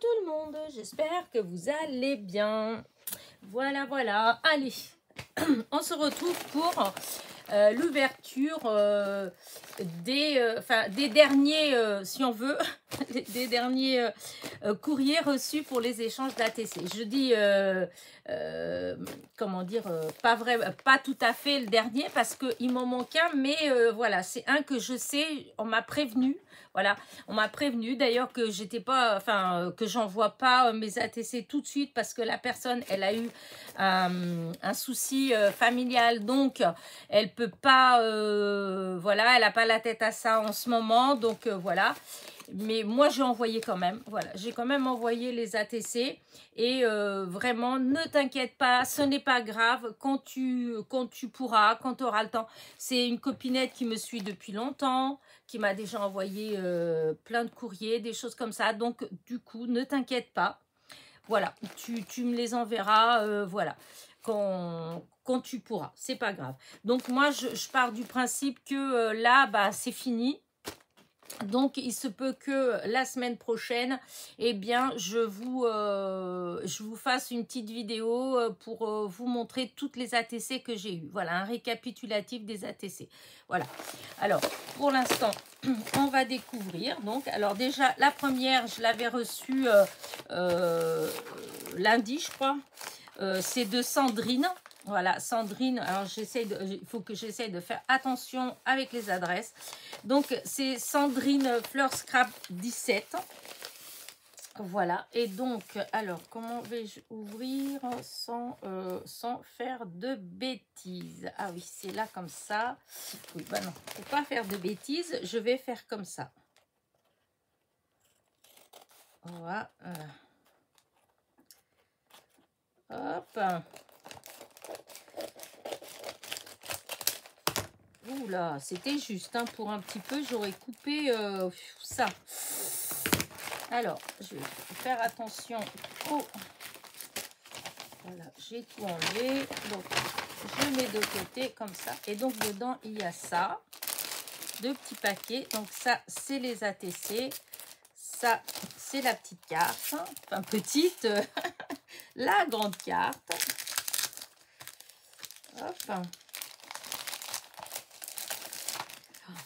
tout le monde, j'espère que vous allez bien. Voilà, voilà, allez, on se retrouve pour l'ouverture des derniers, si on veut, des derniers courriers reçus pour les échanges d'ATC. Je dis, comment dire, pas tout à fait le dernier parce qu'il m'en manque un, mais voilà, c'est un que je sais, on m'a prévenu. Voilà, on m'a prévenu d'ailleurs que j'étais pas, que j'envoie pas mes ATC tout de suite parce que la personne, elle a eu un souci familial, donc elle peut pas, voilà, elle a pas la tête à ça en ce moment, donc voilà. Mais moi, j'ai envoyé quand même, voilà, j'ai quand même envoyé les ATC et vraiment, ne t'inquiète pas, ce n'est pas grave, quand tu pourras, quand tu auras le temps. C'est une copinette qui me suit depuis longtemps, qui m'a déjà envoyé plein de courriers, des choses comme ça. Donc, du coup, ne t'inquiète pas. Voilà, tu me les enverras, voilà, quand tu pourras. C'est pas grave. Donc, moi, je pars du principe que là, bah, c'est fini. Donc, il se peut que la semaine prochaine, eh bien, je vous fasse une petite vidéo pour vous montrer toutes les ATC que j'ai eues. Voilà, un récapitulatif des ATC. Voilà. Alors, pour l'instant, on va découvrir. Donc, alors déjà, la première, je l'avais reçue lundi, je crois. C'est de Sandrine. Voilà, Sandrine, alors il faut que j'essaye de faire attention avec les adresses. Donc, c'est Sandrine Fleur Scrap 17. Voilà, et donc, alors, comment vais-je ouvrir sans faire de bêtises? Ah oui, c'est là comme ça. Oui, bah non, faut pas faire de bêtises, je vais faire comme ça. Voilà. Hop. Oula, c'était juste, hein, pour un petit peu, j'aurais coupé ça. Alors, je vais faire attention au... Voilà, j'ai tout enlevé. Donc, je mets de côté comme ça. Et donc, dedans, il y a ça. 2 petits paquets. Donc, ça, c'est les ATC. Ça, c'est la petite carte. Enfin, petite. La grande carte. Hop.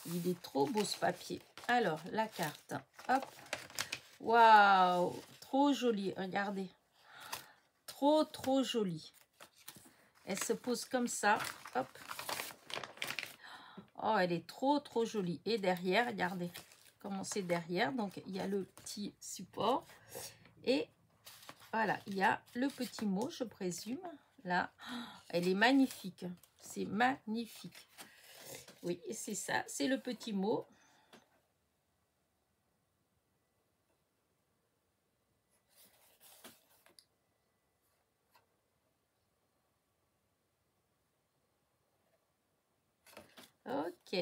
Il est trop beau ce papier. Alors, la carte. Hop. Waouh. Trop jolie. Regardez. Trop jolie. Elle se pose comme ça. Hop. Oh, elle est trop jolie. Et derrière, regardez comment c'est derrière. Donc, il y a le petit support. Et voilà, il y a le petit mot, je présume. Là, elle est magnifique. C'est magnifique. Oui, c'est ça. C'est le petit mot. Ok.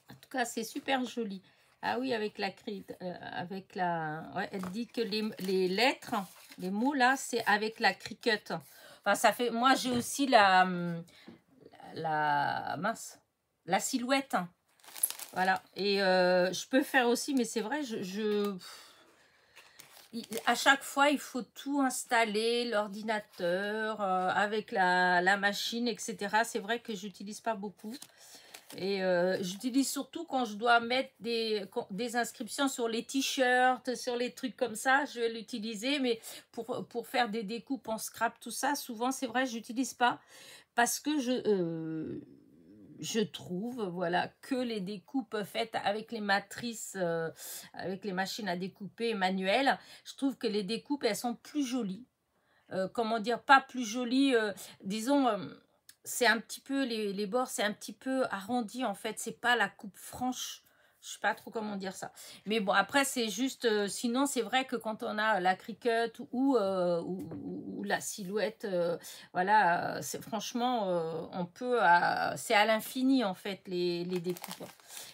En tout cas, c'est super joli. Ah oui, avec la... Ouais, elle dit que les lettres, les mots là, c'est avec la Cricut. Enfin, ça fait... Moi, j'ai aussi la silhouette. Voilà. Et je peux faire aussi, mais c'est vrai, à chaque fois, il faut tout installer, l'ordinateur, avec la machine, etc. C'est vrai que j'utilise pas beaucoup. Et j'utilise surtout quand je dois mettre des inscriptions sur les t-shirts, sur les trucs comme ça, je vais l'utiliser. Mais pour faire des découpes en scrap, tout ça, souvent, c'est vrai, j'utilise pas. Parce que je trouve, voilà, que les découpes faites avec les matrices, avec les machines à découper manuelles, je trouve que les découpes, elles sont plus jolies. Comment dire, pas plus jolies, disons, c'est un petit peu, les bords, c'est un petit peu arrondi, en fait, c'est pas la coupe franche. Je sais pas trop comment dire ça. Mais bon, après, c'est juste... sinon, c'est vrai que quand on a la Cricut ou la silhouette, voilà, franchement, on peut... c'est à l'infini, en fait, les découpes.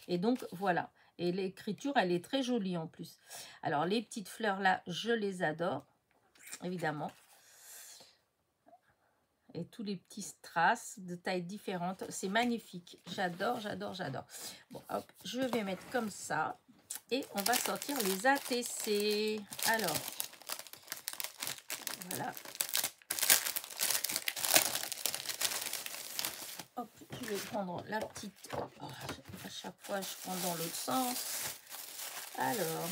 Et donc, voilà. Et l'écriture, elle est très jolie, en plus. Alors, les petites fleurs, là, je les adore, évidemment. Et tous les petits strass de tailles différentes. C'est magnifique. J'adore. Bon, hop, je vais mettre comme ça. Et on va sortir les ATC. Alors, voilà. Hop, je vais prendre la petite... Oh, à chaque fois, je prends dans l'autre sens. Alors,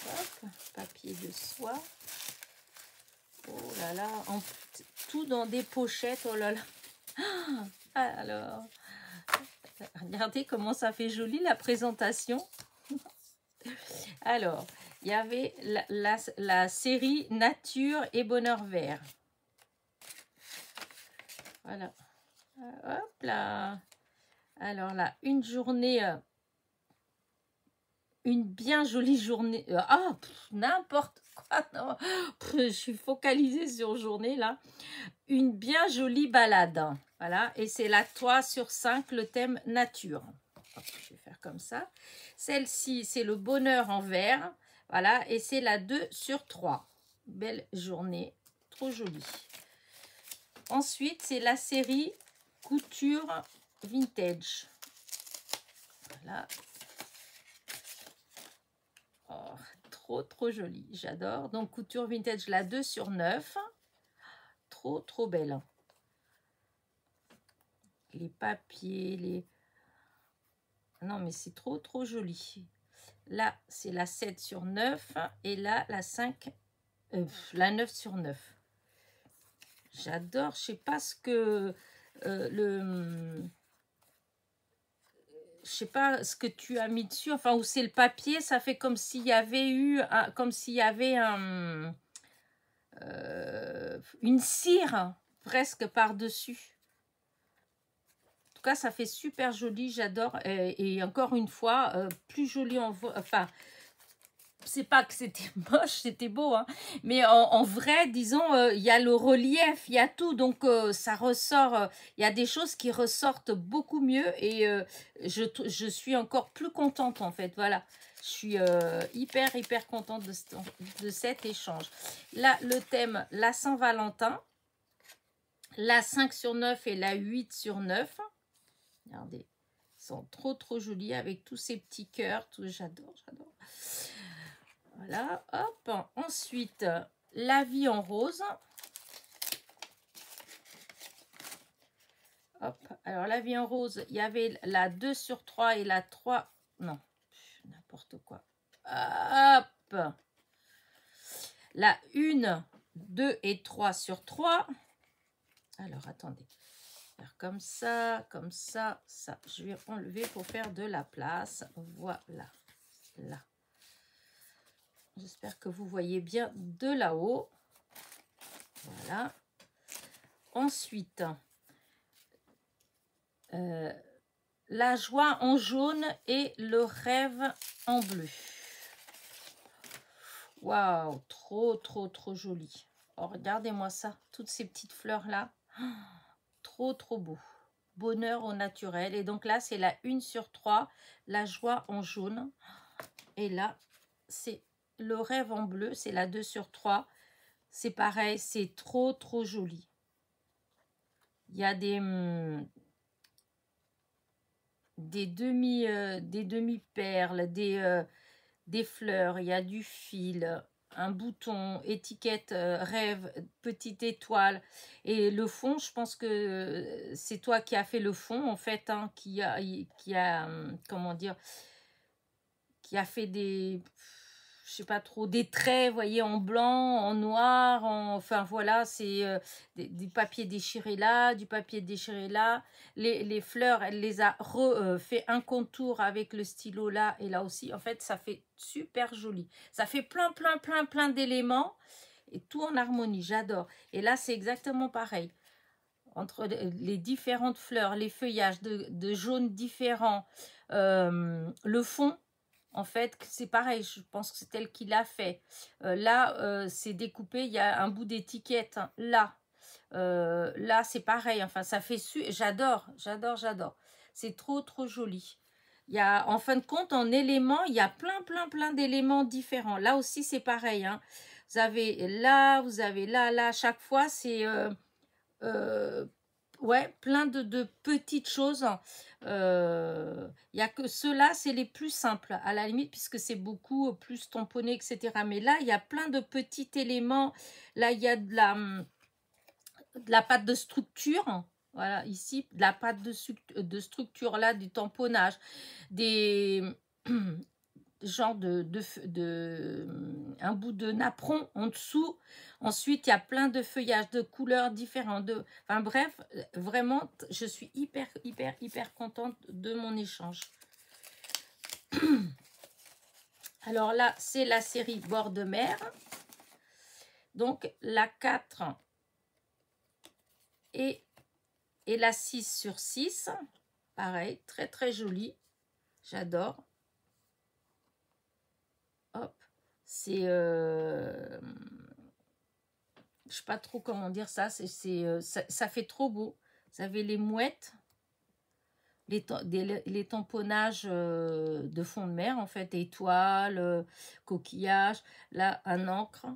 hop, papier de soie. Oh là là, tout dans des pochettes. Oh là là. Alors, regardez comment ça fait joli la présentation. Alors, il y avait la série Nature et Bonheur Vert. Voilà. Hop là. Alors là, une journée, une bien jolie journée. N'importe quoi. Non. Je suis focalisée sur journée là. Une bien jolie balade. Voilà. Et c'est la 3 sur 5, le thème nature. Hop, je vais faire comme ça. Celle-ci, c'est le bonheur en vert. Voilà. Et c'est la 2 sur 3. Belle journée. Trop jolie. Ensuite, c'est la série Couture Vintage. Voilà. Oh, trop joli. J'adore. Donc, Couture Vintage, la 2 sur 9. Trop belle. Les papiers, les... Non, mais c'est trop joli. Là, c'est la 7 sur 9. Et là, la 5... la 9 sur 9. J'adore. Je sais pas ce que... je sais pas ce que tu as mis dessus, enfin où c'est le papier, ça fait comme s'il y avait eu une cire presque par-dessus. En tout cas, ça fait super joli, j'adore. Et encore une fois, plus joli en voix. Enfin, c'est pas que c'était moche, c'était beau, hein. Mais en vrai, disons, il y a le relief, il y a tout, donc ça ressort, il y a des choses qui ressortent beaucoup mieux et je suis encore plus contente en fait, voilà. Je suis hyper contente de cet échange. Là, le thème, la Saint-Valentin, la 5 sur 9 et la 8 sur 9. Regardez, ils sont trop jolis avec tous ces petits cœurs, j'adore. Voilà, hop. Ensuite, la vie en rose. Hop. Alors, la vie en rose, il y avait la 2 sur 3 et la 3. Non, n'importe quoi. Hop. La 1, 2 et 3 sur 3. Alors, attendez. Faire comme ça, ça. Je vais enlever pour faire de la place. Voilà. Là. J'espère que vous voyez bien de là-haut. Voilà. Ensuite, la joie en jaune et le rêve en bleu. Waouh, trop joli. Oh, regardez-moi ça, toutes ces petites fleurs-là. Trop beau. Bonheur au naturel. Et donc là, c'est la 1 sur 3, la joie en jaune. Et là, c'est le rêve en bleu, c'est la 2 sur 3. C'est pareil, c'est trop joli. Il y a des demi-perles, des fleurs, il y a du fil, un bouton, étiquette, rêve, petite étoile. Et le fond, je pense que c'est toi qui as fait le fond, en fait, hein, qui a comment dire, qui a fait des... je sais pas trop, des traits, vous voyez, en blanc, en noir, enfin voilà, c'est du papier déchiré là, du papier déchiré là. Les fleurs, elle les a fait un contour avec le stylo là et là aussi. En fait, ça fait super joli. Ça fait plein d'éléments et tout en harmonie, j'adore. Et là, c'est exactement pareil. Entre les différentes fleurs, les feuillages de jaunes différents, le fond. En fait, c'est pareil, je pense que c'est elle qui l'a fait. Là, c'est découpé, il y a un bout d'étiquette. Hein, là, c'est pareil. Enfin, ça fait j'adore. C'est trop joli. Il y a, en fin de compte, en éléments, il y a plein d'éléments différents. Là aussi, c'est pareil. Hein. Vous avez là, là. Chaque fois, c'est... ouais, plein de petites choses. Il n'y a que ceux-là, c'est les plus simples, à la limite, puisque c'est beaucoup plus tamponné, etc. Mais là, il y a plein de petits éléments. Là, il y a de la pâte de structure. Voilà, ici, de la pâte de structure, là, du tamponnage, des... genre un bout de napperon en dessous. Ensuite, il y a plein de feuillages de couleurs différentes. Enfin bref, vraiment, je suis hyper contente de mon échange. Alors là, c'est la série Bord de mer. Donc, la 4 et la 6/6. Pareil, très jolie. J'adore. Hop. C'est... je sais pas trop comment dire ça. Ça fait trop beau. Vous avez les mouettes. Les tamponnages de fond de mer, en fait, étoiles, coquillages, là, un encre,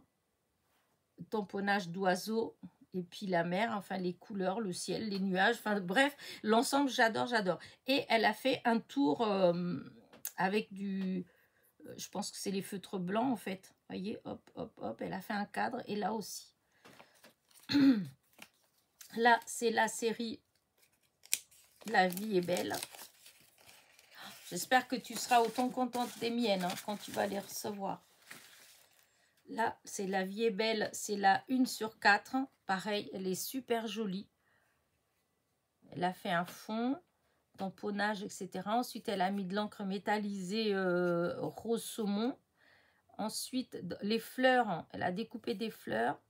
tamponnage d'oiseaux, et puis la mer, enfin, les couleurs, le ciel, les nuages, enfin, bref, l'ensemble, j'adore. Et elle a fait un tour avec du... je pense que c'est les feutres blancs, en fait. Vous voyez, hop, elle a fait un cadre, et là aussi. Là, c'est la série La vie est belle. J'espère que tu seras autant contente des miennes quand tu vas les recevoir. Là, c'est La vie est belle. C'est la 1/4. Pareil, elle est super jolie. Elle a fait un fond, tamponnage, etc. Ensuite, elle a mis de l'encre métallisée rose saumon. Ensuite, les fleurs, elle a découpé des fleurs.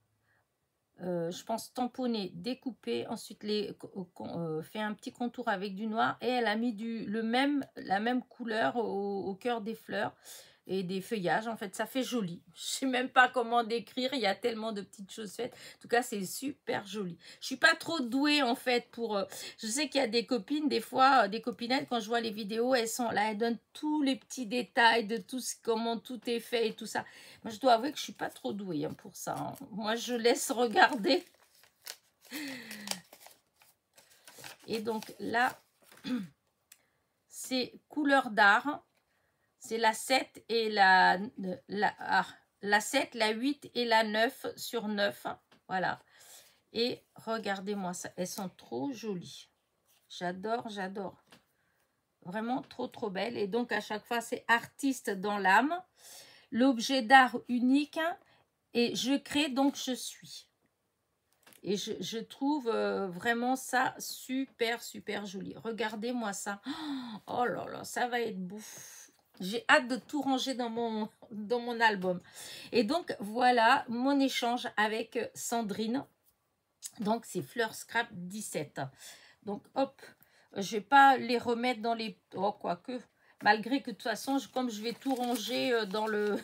Je pense tamponné, découpé, ensuite fait un petit contour avec du noir et elle a mis la même couleur au cœur des fleurs et des feuillages. En fait, ça fait joli. Je sais même pas comment décrire, il y a tellement de petites choses faites. En tout cas, c'est super joli. Je suis pas trop douée en fait pour... je sais qu'il y a des copines, des fois, des copinettes, quand je vois les vidéos, elles sont là, elles donnent tous les petits détails de comment tout est fait et tout ça. Moi, je dois avouer que je suis pas trop douée pour ça. Moi, je laisse regarder. Et donc là, c'est couleur d'art. C'est la 7 et la 7, la 8 et la 9/9. Voilà. Et regardez-moi ça. Elles sont trop jolies. J'adore. Vraiment trop belles. Et donc, à chaque fois, c'est artiste dans l'âme. L'objet d'art unique. Et je crée, donc je suis. Et je trouve vraiment ça super joli. Regardez-moi ça. Oh là là, ça va être beau. J'ai hâte de tout ranger dans mon album. Et donc, voilà mon échange avec Sandrine. Donc, c'est Fleur Scrap 17. Donc, hop, je vais pas les remettre dans les... Oh, quoique, malgré que de toute façon, comme je vais tout ranger dans le...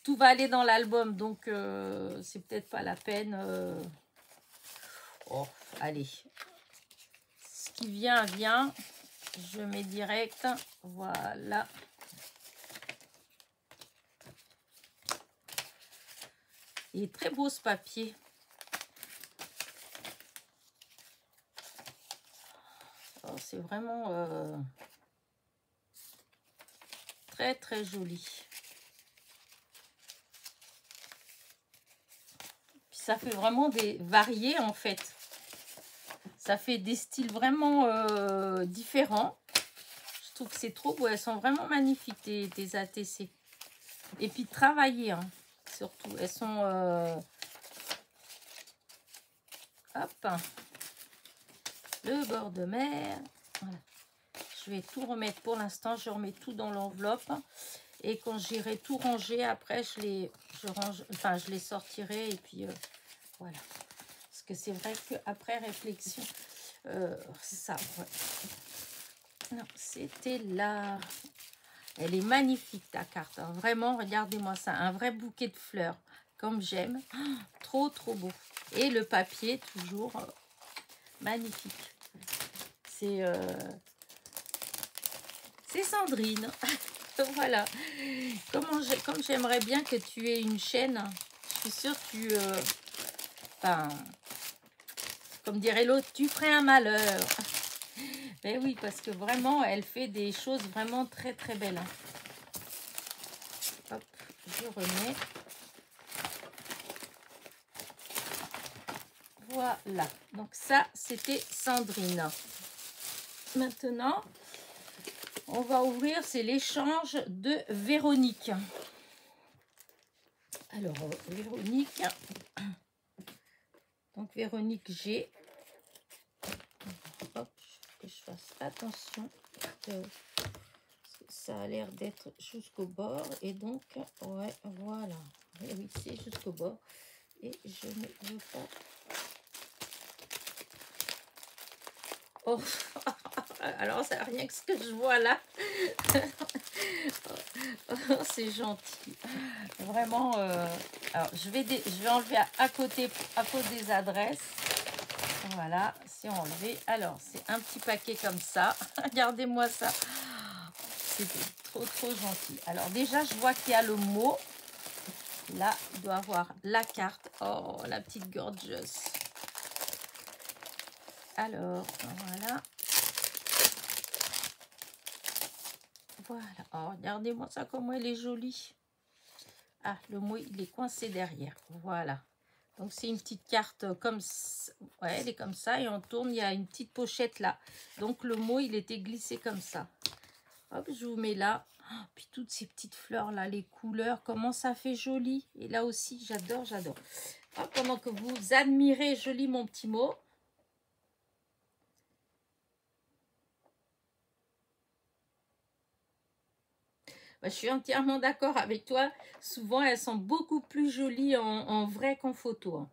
tout va aller dans l'album, donc c'est peut-être pas la peine. Oh, allez. Ce qui vient. Je mets direct. Voilà. Il est très beau ce papier. Oh, c'est vraiment très joli. Puis ça fait vraiment des variés en fait. Ça fait des styles vraiment différents. Je trouve que c'est trop beau. Elles sont vraiment magnifiques, des ATC. Et puis travaillées, hein, surtout. Elles sont... hop. Le bord de mer. Voilà. Je vais tout remettre pour l'instant. Je remets tout dans l'enveloppe. Et quand j'irai tout ranger, après, je les sortirai. Et puis, voilà. Parce que c'est vrai qu'après réflexion... c'est ça, ouais. Non, c'était là. Elle est magnifique ta carte, hein. Vraiment, regardez-moi ça, un vrai bouquet de fleurs comme j'aime. Oh, trop beau. Et le papier toujours magnifique. C'est Sandrine. Voilà. Comme j'aimerais bien que tu aies une chaîne, je suis sûre que tu Comme dirait l'autre, tu ferais un malheur. Mais oui, parce que vraiment, elle fait des choses vraiment très très belles. Hein. Hop, je remets. Voilà. Donc ça, c'était Sandrine. Maintenant, on va ouvrir, c'est l'échange de Véronique. Alors, Véronique. Donc, Véronique G. Hop, que je fasse attention. Ça a l'air d'être jusqu'au bord. Et donc, ouais, voilà. Et oui, c'est jusqu'au bord. Et je ne veux pas... Oh, alors, c'est rien que ce que je vois là. Oh, c'est gentil. Vraiment, alors, je vais enlever à côté, à cause des adresses. Voilà, c'est enlevé. Alors, c'est un petit paquet comme ça. Regardez-moi ça. C'est trop, trop gentil. Alors, déjà, je vois qu'il y a le mot. Là, il doit avoir la carte. Oh, la petite gorgeous. Alors, voilà. Voilà. Oh, regardez-moi ça, comment elle est jolie. Ah, le mot, il est coincé derrière. Voilà. Donc, c'est une petite carte comme ça. Ouais, elle est comme ça. Et on tourne, il y a une petite pochette là. Donc, le mot, il était glissé comme ça. Hop, je vous mets là. Oh, puis, toutes ces petites fleurs là, les couleurs, comment ça fait joli. Et là aussi, j'adore, j'adore. Pendant que vous admirez joli mon petit mot. Je suis entièrement d'accord avec toi. Souvent, elles sont beaucoup plus jolies en vrai qu'en photo. Hein.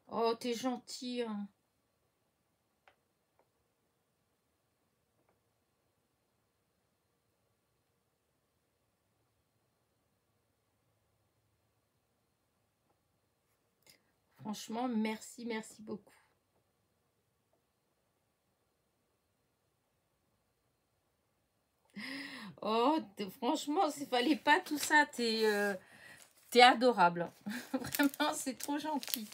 Oh, t'es gentil. Hein. Franchement, merci, merci beaucoup. Oh, franchement, il fallait pas tout ça. T'es adorable. Vraiment, c'est trop gentil.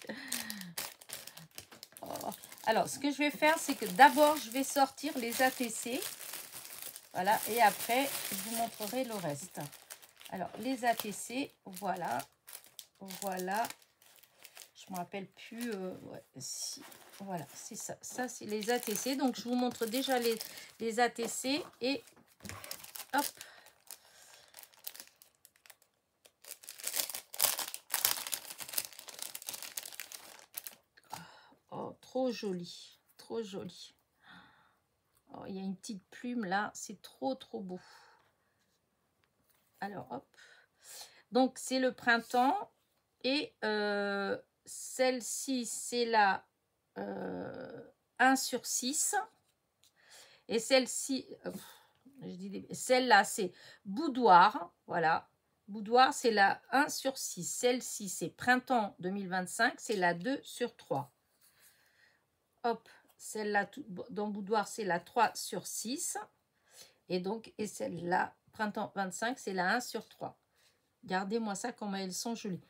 Oh. Alors, ce que je vais faire, c'est que d'abord, je vais sortir les ATC. Voilà, et après, je vous montrerai le reste. Alors, les ATC, voilà. Voilà. Je ne me rappelle plus. Ouais, si. Voilà, c'est ça. Ça, c'est les ATC. Donc, je vous montre déjà les ATC. Et hop. Oh, trop joli. Trop joli. Oh, il y a une petite plume là. C'est trop, trop beau. Alors, hop. Donc, c'est le printemps. Et celle-ci, c'est la 1/6. Et celle-ci, celle-là, c'est boudoir. Voilà. Boudoir, c'est la 1/6. Celle-ci, c'est printemps 2025. C'est la 2/3. Hop. Celle-là, dans boudoir, c'est la 3/6. Et donc, et celle-là, printemps 25, c'est la 1/3. Regardez-moi ça, comment elles sont jolies.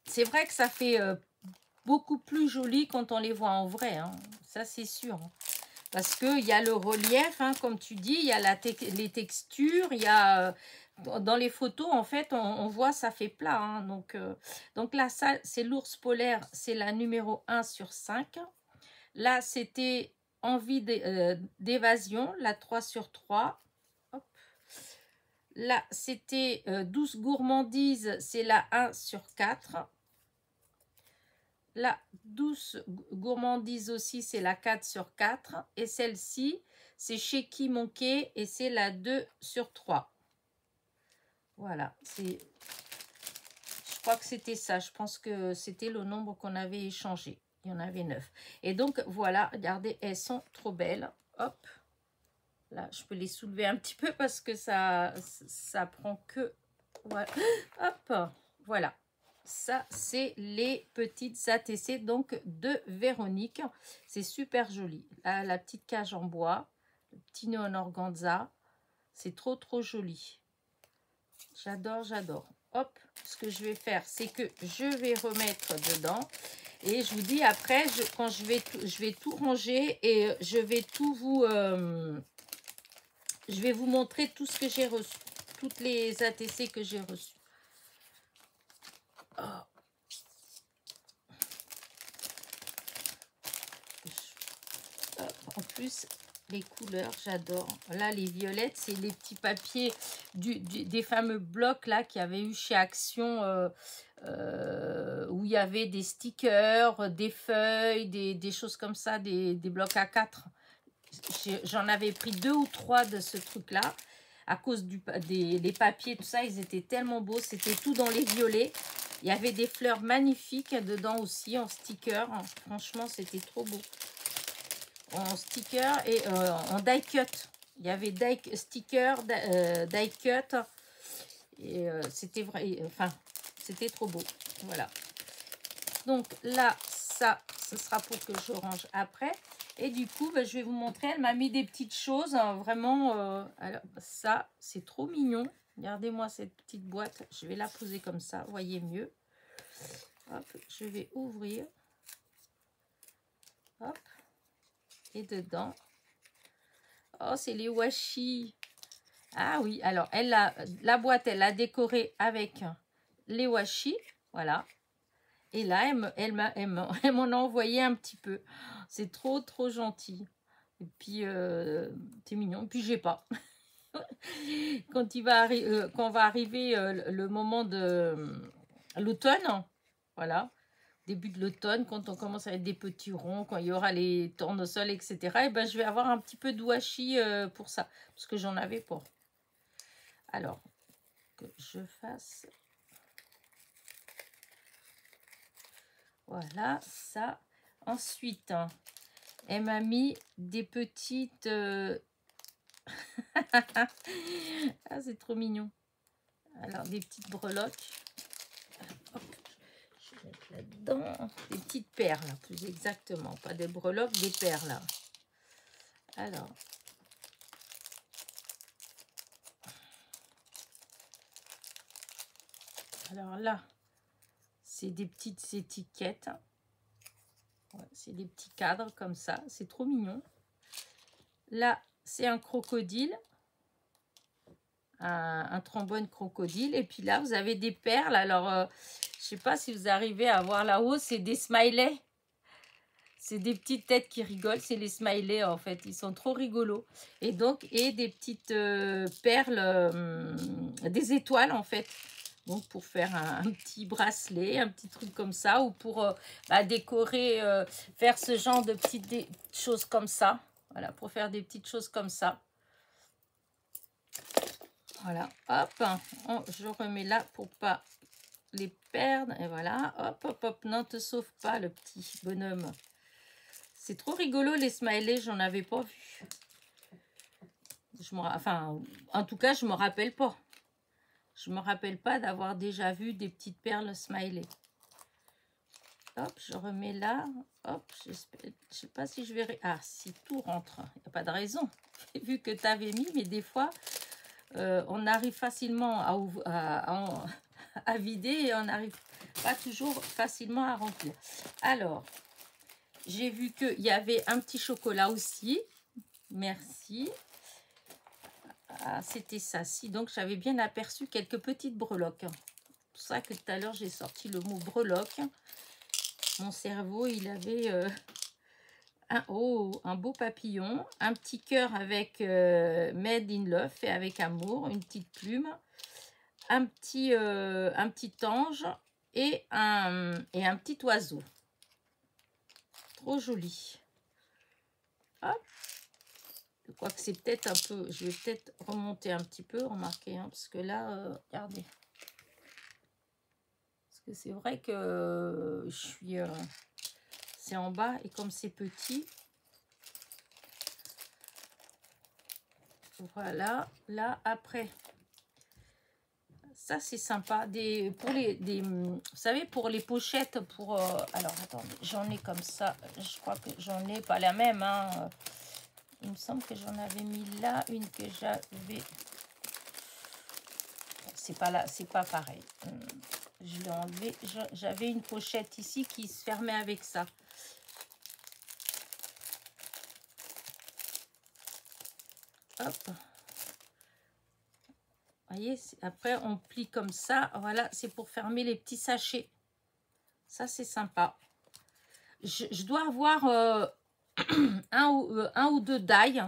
C'est vrai que ça fait beaucoup plus joli quand on les voit en vrai. Hein. Ça, c'est sûr. Hein. Parce qu'il y a le relief, hein, comme tu dis, il y a les textures, il y a... dans les photos, en fait, on voit, ça fait plat. Hein. Donc là, ça, c'est l'ours polaire, c'est la numéro 1/5. Là, c'était envie d'évasion, la 3/3. Hop. Là, c'était douce gourmandise, c'est la 1/4. La douce gourmandise aussi, c'est la 4/4. Et celle-ci, c'est chez Qui Monquet et c'est la 2/3. Voilà. Je crois que c'était ça. Je pense que c'était le nombre qu'on avait échangé. Il y en avait 9. Et donc, voilà. Regardez, elles sont trop belles. Hop. Là, je peux les soulever un petit peu parce que ça prend que... Voilà. Hop. Voilà. Ça, c'est les petites ATC donc de Véronique. C'est super joli. Là, la petite cage en bois, le petit nœud en organza. C'est trop, trop joli. J'adore, j'adore. Hop, ce que je vais faire, c'est que je vais remettre dedans. Et je vous dis après, quand je vais tout ranger et je vais tout vous... je vais vous montrer tout ce que j'ai reçu. Toutes les ATC que j'ai reçues. Oh. En plus, les couleurs, j'adore. Là, les violettes, c'est les petits papiers des fameux blocs là qu'il y avait eu chez Action, où il y avait des stickers, des feuilles, des choses comme ça, des blocs A4. J'en avais pris 2 ou 3 de ce truc-là. À cause des papiers, tout ça, ils étaient tellement beaux. C'était tout dans les violets. Il y avait des fleurs magnifiques dedans aussi, en sticker. Franchement, c'était trop beau. En sticker et en die cut. Il y avait sticker, die cut. Et c'était vrai. Enfin, c'était trop beau. Voilà. Donc là, ça, ce sera pour que je range après. Et du coup, bah, je vais vous montrer. Elle m'a mis des petites choses. Hein, vraiment, alors, ça, c'est trop mignon. Regardez-moi cette petite boîte. Je vais la poser comme ça. Vous voyez mieux. Hop, je vais ouvrir. Hop. Et dedans. Oh, c'est les washi. Ah oui, alors, la boîte, elle l'a décorée avec les washi. Voilà. Et là, elle m'en a envoyé un petit peu. C'est trop, trop gentil. Et puis, c'est mignon. Et puis, j'ai pas. Quand va arriver le moment de l'automne, voilà, début de l'automne, quand on commence à être des petits ronds, quand il y aura les tournesols, etc., et ben, je vais avoir un petit peu de washi pour ça, parce que j'en avais pas. Alors, que je fasse... Voilà, ça. Ensuite, elle m'a mis des petites... ah, c'est trop mignon. Alors, des petites breloques. Hop, je vais mettre là-dedans. Des petites perles, plus exactement. Pas des breloques, des perles. Alors là, c'est des petites étiquettes. Ouais, c'est des petits cadres comme ça. C'est trop mignon. Là, c'est un crocodile. Un trombone crocodile. Et puis là, vous avez des perles. Alors, je sais pas si vous arrivez à voir là-haut. C'est des smileys. C'est des petites têtes qui rigolent. C'est les smileys, en fait. Ils sont trop rigolos. Et donc, des petites perles, des étoiles, en fait. Donc, pour faire un petit bracelet, un petit truc comme ça. Ou pour décorer, faire ce genre de petites choses comme ça. Voilà, pour faire des petites choses comme ça. Voilà, hop, je remets là pour pas les perdre. Et voilà, hop, hop, hop, non, te sauve pas le petit bonhomme. C'est trop rigolo les smileys, j'en avais pas vu. Enfin, en tout cas, je me rappelle pas. Je me rappelle pas d'avoir déjà vu des petites perles smiley. Hop, je remets là. Hop, je sais pas si je verrai. Ah, si tout rentre, il n'y a pas de raison. J'ai vu que tu avais mis, mais des fois... on arrive facilement à vider et on n'arrive pas toujours facilement à remplir. Alors, j'ai vu qu'il y avait un petit chocolat aussi. Merci. Ah, c'était ça. Si, donc j'avais bien aperçu quelques petites breloques. C'est pour ça que tout à l'heure, j'ai sorti le mot breloque. Mon cerveau, il avait... un beau papillon, un petit cœur avec Made in Love, fait avec amour, une petite plume, un petit ange et un petit oiseau. Trop joli. Hop. Je crois que c'est peut-être un peu... Je vais peut-être remonter un petit peu, remarquez, hein, parce que là, regardez. Parce que c'est vrai que je suis... c'est en bas et comme c'est petit... Voilà, là, après, Ça, c'est sympa. Vous savez, pour les pochettes, alors, attendez, j'en ai comme ça. Je crois que j'en ai pas la même. Hein. Il me semble que j'en avais mis là, une que j'avais... C'est pas là, c'est pas pareil. Je l'ai enlevé. J'avais une pochette ici qui se fermait avec ça. Hop. Vous voyez, après on plie comme ça. Voilà, c'est pour fermer les petits sachets. Ça, c'est sympa. Je dois avoir un ou deux die.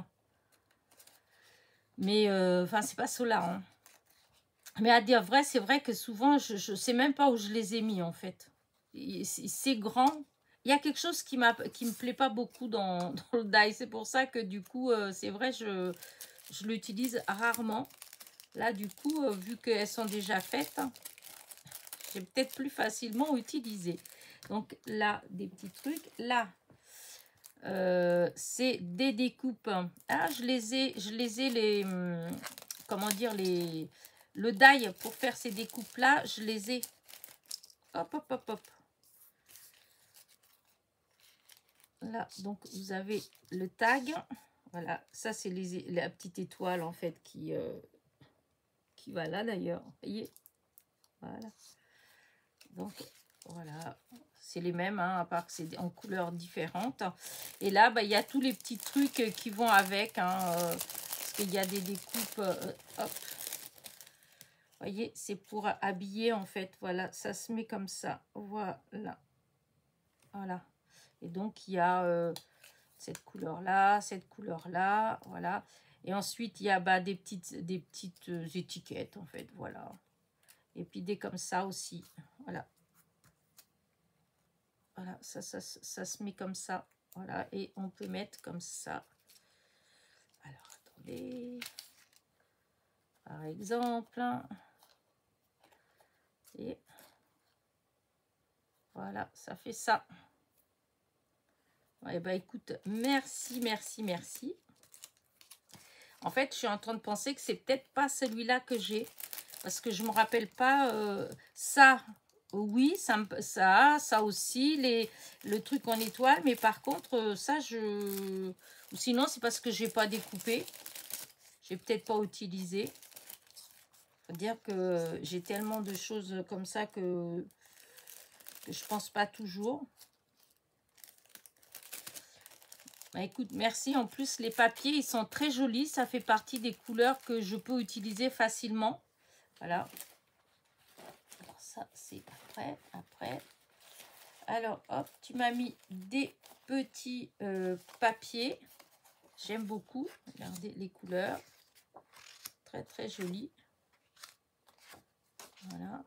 Mais, enfin, c'est pas cela. Hein. Mais à dire vrai, c'est vrai que souvent, je sais même pas où je les ai mis, en fait. C'est grand. Il y a quelque chose qui me plaît pas beaucoup dans le die. C'est pour ça que, du coup, c'est vrai, je l'utilise rarement. Là, du coup, vu qu'elles sont déjà faites, j'ai peut-être plus facilement utilisé. Donc là, des petits trucs. Là, c'est des découpes. Ah, je les ai, comment dire, le die pour faire ces découpes-là, je les ai. Hop, hop, hop, hop. Là, donc, vous avez le tag. Voilà, ça, c'est la petite étoile, en fait, qui va là, d'ailleurs. Vous voyez? Voilà. Donc, voilà. C'est les mêmes, hein, à part que c'est en couleurs différentes. Et là, bah, il y a tous les petits trucs qui vont avec. Hein, parce qu'il y a des découpes. Hop. Vous voyez, c'est pour habiller, en fait. Voilà, ça se met comme ça. Voilà. Voilà. Et donc, il y a cette couleur-là, cette couleur-là. Voilà. Et ensuite, il y a bah, des petites étiquettes, en fait. Voilà. Et puis des comme ça aussi. Voilà. Voilà, ça se met comme ça. Voilà, et on peut mettre comme ça. Alors, attendez. Par exemple. Et voilà, ça fait ça. Ouais, bah écoute, merci, merci, merci. En fait, je suis en train de penser que c'est peut-être pas celui-là que j'ai. Parce que je me rappelle pas ça. Oui, ça aussi, le truc en étoile. Mais par contre, ça, ou sinon, c'est parce que j'ai pas découpé. J'ai peut-être pas utilisé. Faut dire que j'ai tellement de choses comme ça que je pense pas toujours. Bah, écoute, merci. En plus, les papiers, ils sont très jolis. Ça fait partie des couleurs que je peux utiliser facilement. Voilà. Alors ça, c'est après. Alors, hop, tu m'as mis des petits papiers. J'aime beaucoup. Regardez les couleurs. Très, très joli. Voilà.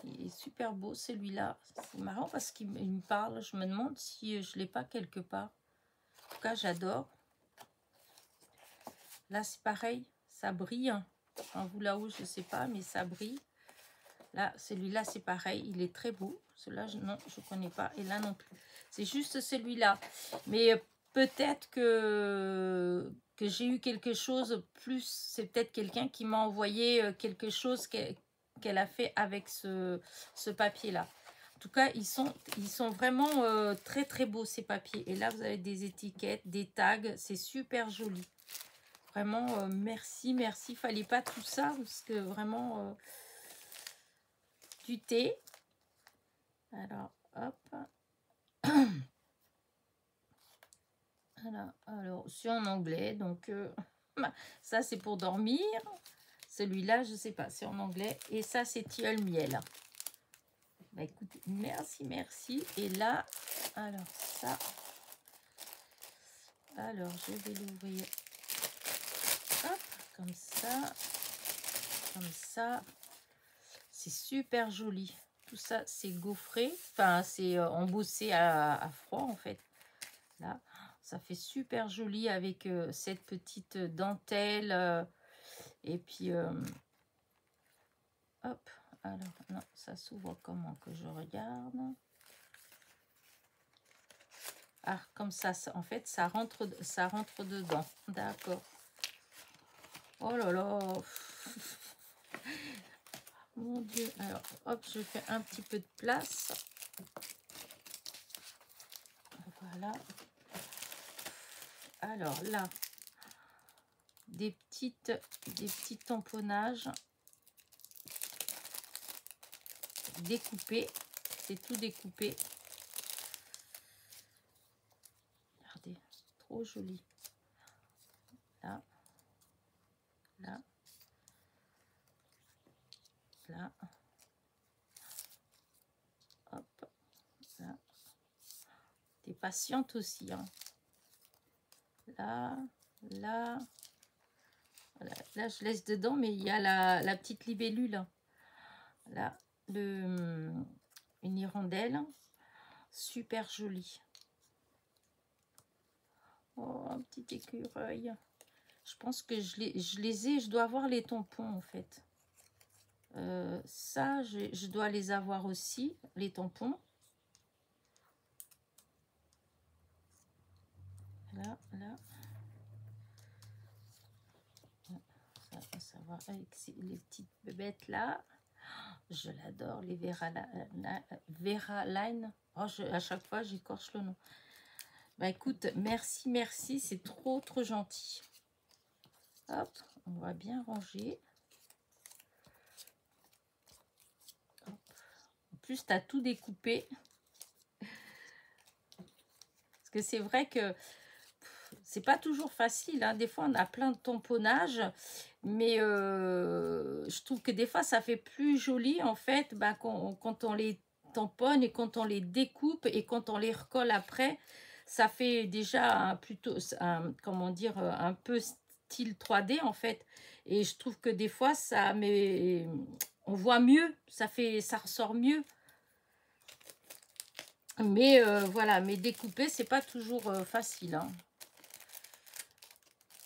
Il est super beau, celui-là. C'est marrant parce qu'il me parle. Je me demande si je ne l'ai pas quelque part. En tout cas, j'adore. Là, c'est pareil. Ça brille. En vous là-haut, je ne sais pas, mais ça brille. Là, celui-là, c'est pareil. Il est très beau. Celui-là, non, je ne connais pas. Et là non plus. C'est juste celui-là. Mais peut-être que j'ai eu quelque chose plus. C'est peut-être quelqu'un qui m'a envoyé quelque chose qu'elle a fait avec ce papier-là. En tout cas, ils sont vraiment très, très beaux, ces papiers. Et là, vous avez des étiquettes, des tags. C'est super joli. Vraiment, merci, merci. Fallait pas tout ça, parce que vraiment... du thé. Alors, hop. Voilà. Alors, c'est en anglais. Donc, ça, c'est pour dormir. Celui-là, je sais pas, c'est en anglais. Et ça, c'est tilleul miel. Bah, écoute, merci, merci. Et là, alors, ça. Alors, je vais l'ouvrir. Hop, comme ça. Comme ça. C'est super joli. Tout ça, c'est gaufré. Enfin, c'est embossé à froid, en fait. Là, ça fait super joli avec cette petite dentelle. Et puis, hop. Alors, non, ça s'ouvre comment que je regarde? Ah, comme ça, en fait, ça rentre dedans. D'accord. Oh là là. Mon Dieu. Alors, hop, je fais un petit peu de place. Voilà. Alors là, des petits tamponnages découpés. C'est tout découpé. Regardez, trop joli. Là, là, là. Hop, là. T'es patiente aussi, hein. Là, là. Voilà. Là, je laisse dedans, mais il y a la petite libellule. Là, une hirondelle. Super jolie. Oh, un petit écureuil. Je pense que je les ai. Je dois avoir les tampons, en fait. Ça, je dois les avoir aussi, les tampons. Là, là. Ça va avec les petites bébêtes là. Je l'adore, les Vera Line. Oh, à chaque fois, j'écorche le nom. Bah écoute, merci, merci. C'est trop gentil. Hop, on va bien ranger. Hop. En plus, tu as tout découpé. Parce que c'est vrai que c'est pas toujours facile, hein. Des fois, on a plein de tamponnages. Mais je trouve que des fois, ça fait plus joli, en fait, bah, quand on les tamponne et quand on les découpe et quand on les recolle après. Ça fait déjà plutôt, comment dire, un peu style 3D, en fait. Et je trouve que des fois, on voit mieux, ça ressort mieux. Mais voilà, mais découper, c'est pas toujours facile, hein.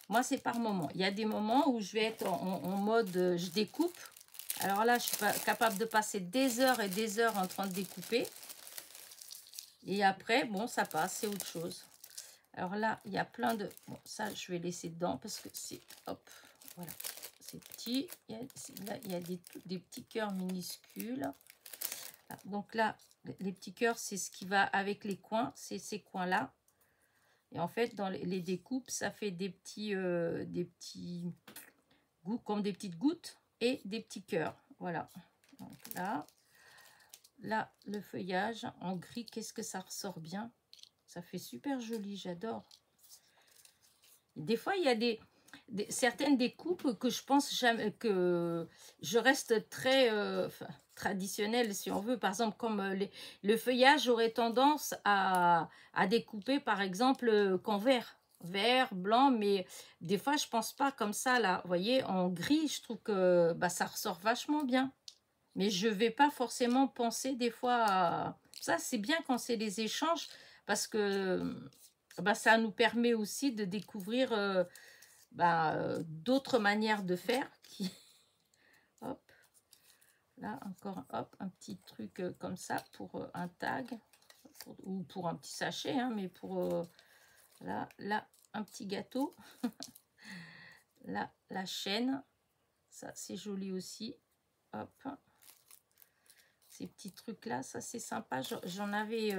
Moi, c'est par moment. Il y a des moments où je vais être en mode je découpe. Alors là, je suis pas capable de passer des heures et des heures en train de découper. Et après, bon, ça passe, c'est autre chose. Alors là, il y a plein de... Bon, ça, je vais laisser dedans parce que c'est... Hop, voilà. C'est petit. Là, il y a des petits cœurs minuscules. Donc là, les petits cœurs, c'est ce qui va avec les coins. C'est ces coins-là. Et en fait, dans les découpes, ça fait des petits goûts, comme des petites gouttes et des petits cœurs. Voilà. Donc là, le feuillage en gris, qu'est-ce que ça ressort bien. Ça fait super joli, j'adore. Des fois, il y a certaines découpes que je pense jamais, que je reste très traditionnelle, si on veut. Par exemple, comme le feuillage, j'aurais tendance à découper, par exemple, qu'en vert. Vert, blanc, mais des fois, je pense pas comme ça, là. Vous voyez, en gris, je trouve que bah, ça ressort vachement bien. Mais je vais pas forcément penser des fois à... Ça, c'est bien quand c'est les échanges, parce que bah, ça nous permet aussi de découvrir d'autres manières de faire. Hop, là encore, hop, un petit truc comme ça pour un tag, ou pour un petit sachet, hein, mais pour là, un petit gâteau. Là, la chaîne, ça c'est joli aussi. Hop, ces petits trucs là, ça c'est sympa. J'en avais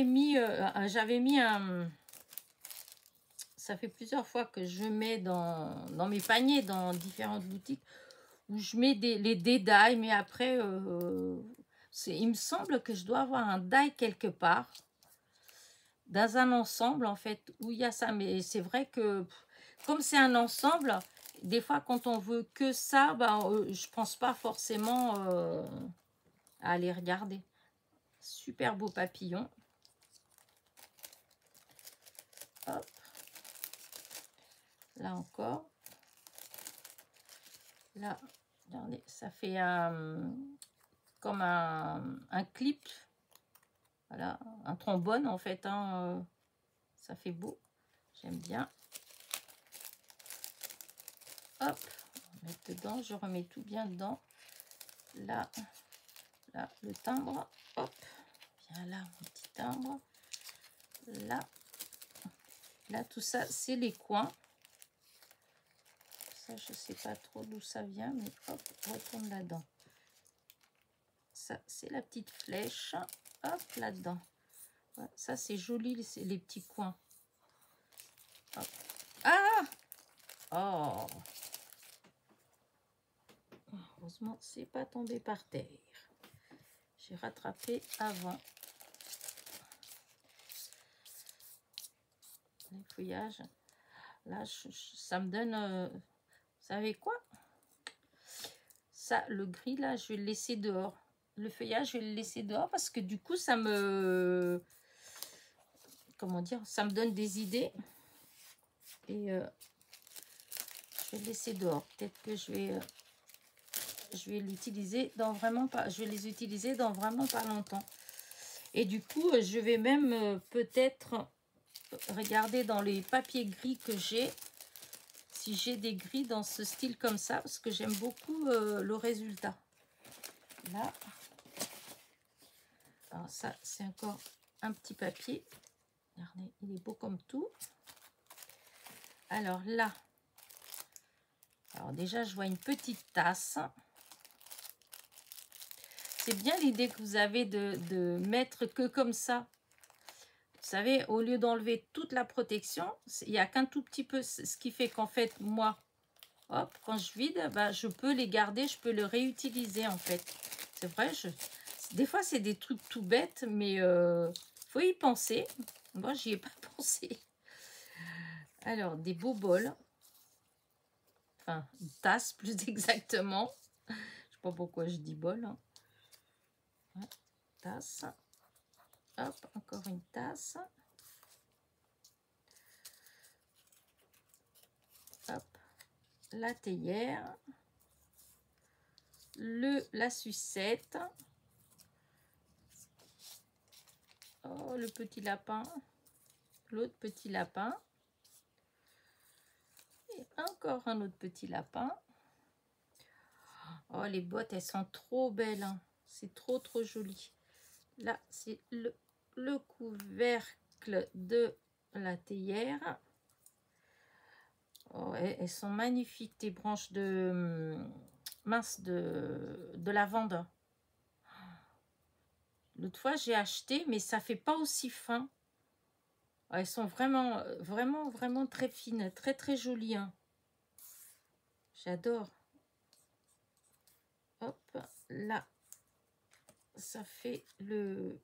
mis, j'avais mis un... Ça fait plusieurs fois que je mets dans mes paniers, dans différentes boutiques, où je mets les die, mais après, il me semble que je dois avoir un die quelque part, dans un ensemble, en fait, où il y a ça. Mais c'est vrai que, comme c'est un ensemble, des fois, quand on veut que ça, je pense pas forcément à aller regarder. Super beau papillon. Hop. Là encore. Là, regardez, ça fait comme un clip. Voilà, un trombone en fait. Hein, ça fait beau. J'aime bien. Hop, on va mettre dedans. Je remets tout bien dedans. Là, le timbre. Hop, bien là, mon petit timbre. Là, tout ça, c'est les coins. Ça, je sais pas trop d'où ça vient, mais hop, on retourne là-dedans. Ça, c'est la petite flèche. Hop, là-dedans. Ouais, ça, c'est joli, les petits coins. Hop. Ah! Oh! Heureusement, c'est pas tombé par terre. J'ai rattrapé avant. Les feuillages. Là, ça me donne... vous savez quoi? Ça, le gris, là, je vais le laisser dehors. Le feuillage, je vais le laisser dehors parce que du coup, ça me... Comment dire? Ça me donne des idées. Et je vais le laisser dehors. Peut-être que je vais l'utiliser dans vraiment pas... Je vais les utiliser dans vraiment pas longtemps. Et du coup, je vais même peut-être regarder dans les papiers gris que j'ai. Si j'ai des gris dans ce style comme ça. Parce que j'aime beaucoup le résultat. Là. Alors ça, c'est encore un petit papier. Regardez, il est beau comme tout. Alors là, alors déjà, je vois une petite tasse. C'est bien l'idée que vous avez de mettre que comme ça. Vous savez, au lieu d'enlever toute la protection, il n'y a qu'un tout petit peu. Ce qui fait qu'en fait, moi, hop, quand je vide, bah, je peux les garder, je peux le réutiliser en fait. C'est vrai, des fois, c'est des trucs tout bêtes, mais faut y penser. Moi, j'y ai pas pensé. Alors, des beaux bols. Enfin, une tasse, plus exactement. Je sais pas pourquoi je dis bol. Hein. Ouais, tasse. Hop, encore une tasse. Hop, la théière. La sucette. Oh, le petit lapin. L'autre petit lapin. Et encore un autre petit lapin. Oh, les boîtes, elles sont trop belles. Hein. C'est trop, trop joli. Là, c'est le couvercle de la théière. Oh, elles sont magnifiques, tes branches de mince de lavande. L'autre fois, j'ai acheté, mais ça fait pas aussi fin. Elles sont vraiment, vraiment, vraiment très fines, très, très jolies. Hein. J'adore. Hop, là, ça fait le...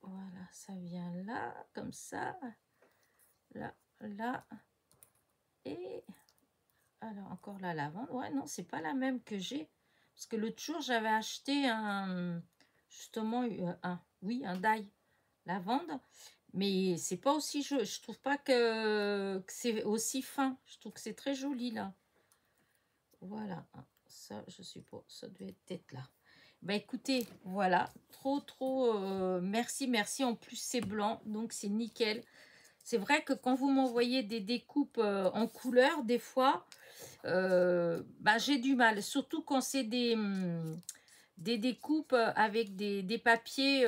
Voilà, ça vient là, comme ça. Là, là. Et... Alors, encore la lavande. Ouais, non, c'est pas la même que j'ai. Parce que l'autre jour, j'avais acheté un... Justement, oui, un die lavande. Mais c'est pas aussi joli. Je trouve pas que c'est aussi fin. Je trouve que c'est très joli, là. Voilà. Ça, je suppose, ça devait être là. Bah écoutez, voilà. Trop, trop... merci, merci. En plus, c'est blanc. Donc, c'est nickel. C'est vrai que quand vous m'envoyez des découpes en couleur, des fois... bah, j'ai du mal, surtout quand c'est des découpes avec des papiers